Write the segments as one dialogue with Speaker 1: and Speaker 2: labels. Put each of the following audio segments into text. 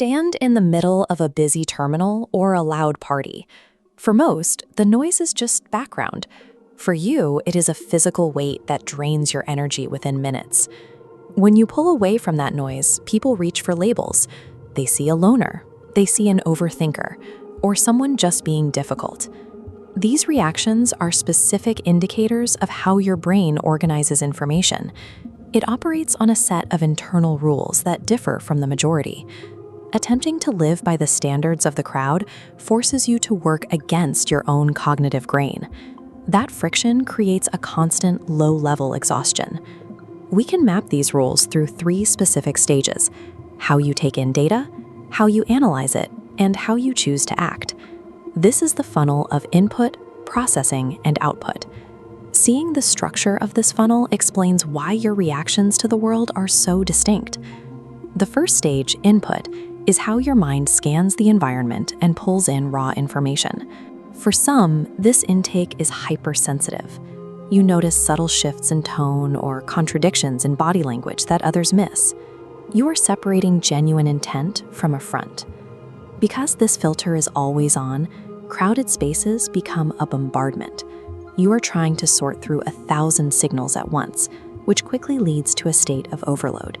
Speaker 1: Stand in the middle of a busy terminal or a loud party. For most, the noise is just background. For you, it is a physical weight that drains your energy within minutes. When you pull away from that noise, people reach for labels. They see a loner, they see an overthinker, or someone just being difficult. These reactions are specific indicators of how your brain organizes information. It operates on a set of internal rules that differ from the majority. Attempting to live by the standards of the crowd forces you to work against your own cognitive grain. That friction creates a constant low-level exhaustion. We can map these rules through 3 specific stages: how you take in data, how you analyze it, and how you choose to act. This is the funnel of input, processing, and output. Seeing the structure of this funnel explains why your reactions to the world are so distinct. The first stage, input, is how your mind scans the environment and pulls in raw information. For some, this intake is hypersensitive. You notice subtle shifts in tone or contradictions in body language that others miss. You are separating genuine intent from a front. Because this filter is always on, crowded spaces become a bombardment. You are trying to sort through 1,000 signals at once, which quickly leads to a state of overload.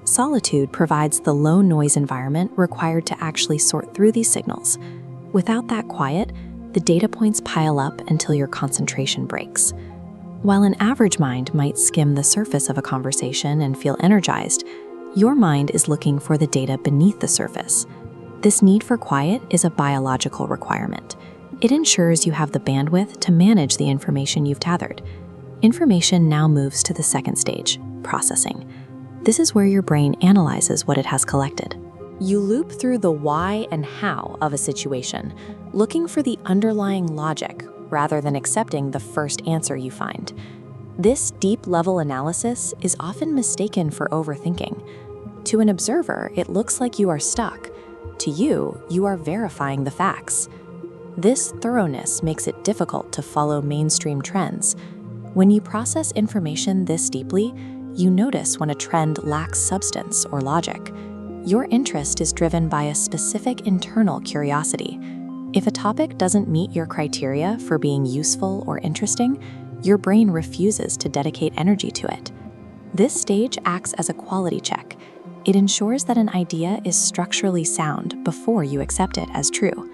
Speaker 1: Solitude provides the low-noise environment required to actually sort through these signals. Without that quiet, the data points pile up until your concentration breaks. While an average mind might skim the surface of a conversation and feel energized, your mind is looking for the data beneath the surface. This need for quiet is a biological requirement. It ensures you have the bandwidth to manage the information you've gathered. Information now moves to the second stage, processing. This is where your brain analyzes what it has collected. You loop through the why and how of a situation, looking for the underlying logic rather than accepting the first answer you find. This deep-level analysis is often mistaken for overthinking. To an observer, it looks like you are stuck. To you, you are verifying the facts. This thoroughness makes it difficult to follow mainstream trends. When you process information this deeply, you notice when a trend lacks substance or logic. Your interest is driven by a specific internal curiosity. If a topic doesn't meet your criteria for being useful or interesting, your brain refuses to dedicate energy to it. This stage acts as a quality check. It ensures that an idea is structurally sound before you accept it as true.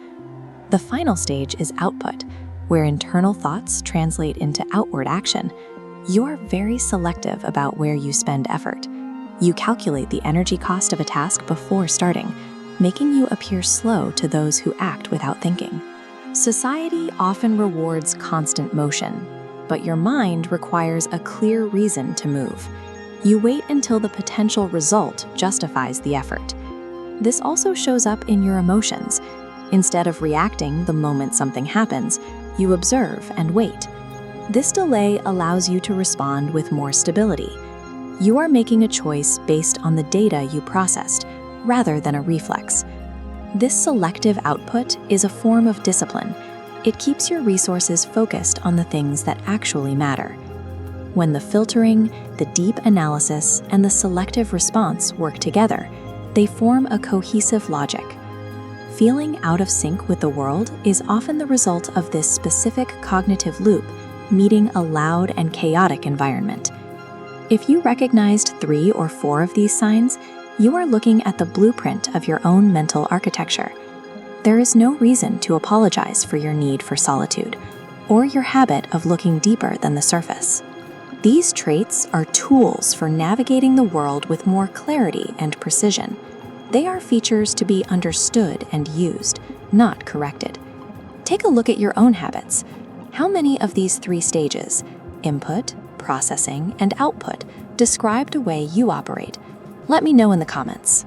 Speaker 1: The final stage is output, where internal thoughts translate into outward action. You are very selective about where you spend effort. You calculate the energy cost of a task before starting, making you appear slow to those who act without thinking. Society often rewards constant motion, but your mind requires a clear reason to move. You wait until the potential result justifies the effort. This also shows up in your emotions. Instead of reacting the moment something happens, you observe and wait. This delay allows you to respond with more stability. You are making a choice based on the data you processed, rather than a reflex. This selective output is a form of discipline. It keeps your resources focused on the things that actually matter. When the filtering, the deep analysis, and the selective response work together, they form a cohesive logic. Feeling out of sync with the world is often the result of this specific cognitive loop meeting a loud and chaotic environment. If you recognized 3 or 4 of these signs, you are looking at the blueprint of your own mental architecture. There is no reason to apologize for your need for solitude, or your habit of looking deeper than the surface. These traits are tools for navigating the world with more clarity and precision. They are features to be understood and used, not corrected. Take a look at your own habits. How many of these 3 stages, input, processing, and output, describe the way you operate? Let me know in the comments.